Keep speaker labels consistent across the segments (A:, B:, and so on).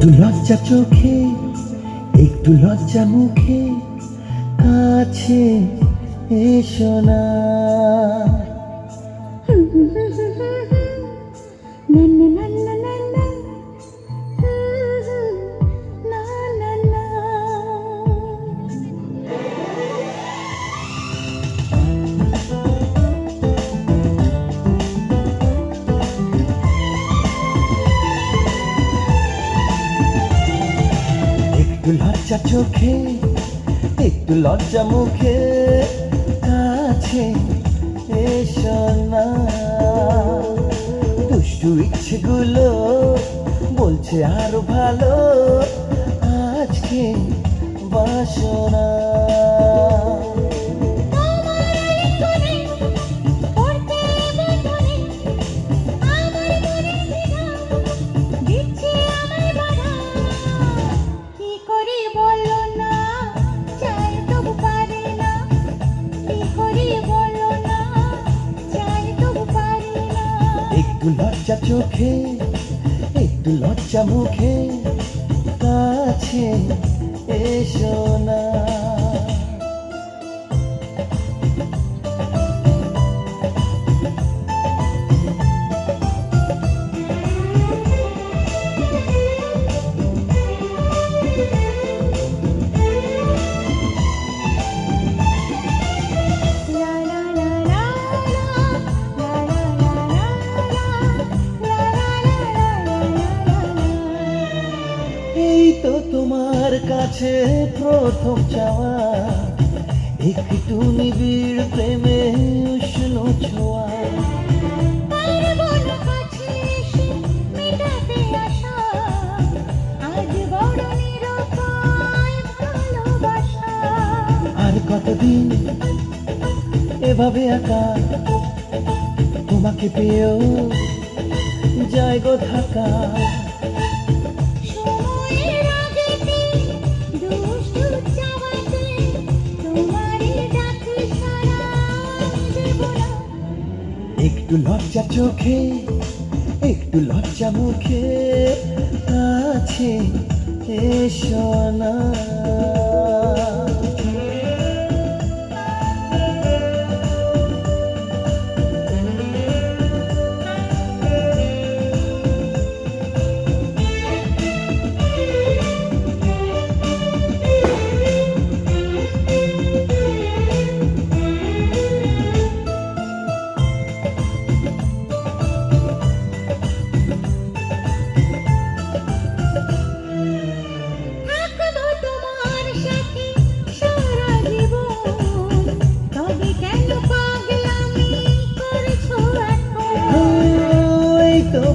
A: একটু লজ্জা চোখে, একটু লজ্জা মুখে, কাছে এসো না। একটু লজ্জা চোখে, একটু লজ্জা মুখে, কাছে এসো না। দুষ্টু ইচ্ছেগুলো বলছে আরো ভালো, আজকে বাসনা। একটু লজ্জা চোখে, একটু লজ্জা মুখে, কাছে এসো না। এই তো তোমার কাছে প্রথম চাওয়া, একটু নিবিড় প্রেমে উষ্ণ ছোঁয়া। আর কতদিন এভাবে একা তোমাকে পেয়েও যায় গো থাকা। একটু লজ্জা চোখে, একটু লজ্জা মুখে, কাছে এসো না।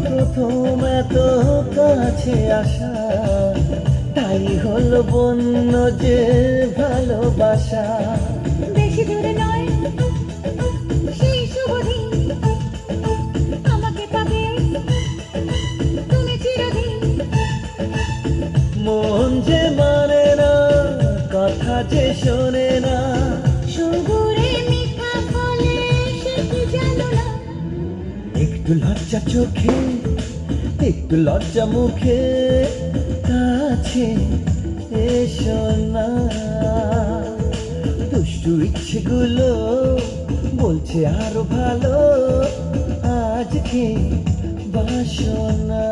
A: প্রথম এত কাছে আসা, তাই হলো বন্য যে ভালোবাসা।
B: বেশি দূরে নয় সেই শুভ দিন, আমাকে পাবে তুমি চিরদিন।
A: মন যে মানে না, কথা যে শোনে না,
B: সবুরে মিঠা ফলে সে কি জানো না।
A: একটু লজ্জা চোখে, একটু লজ্জা মুখে, কাছে এসো না। দুষ্টু ইচ্ছেগুলো বলছে আরো ভালো, আজকে বাসনা।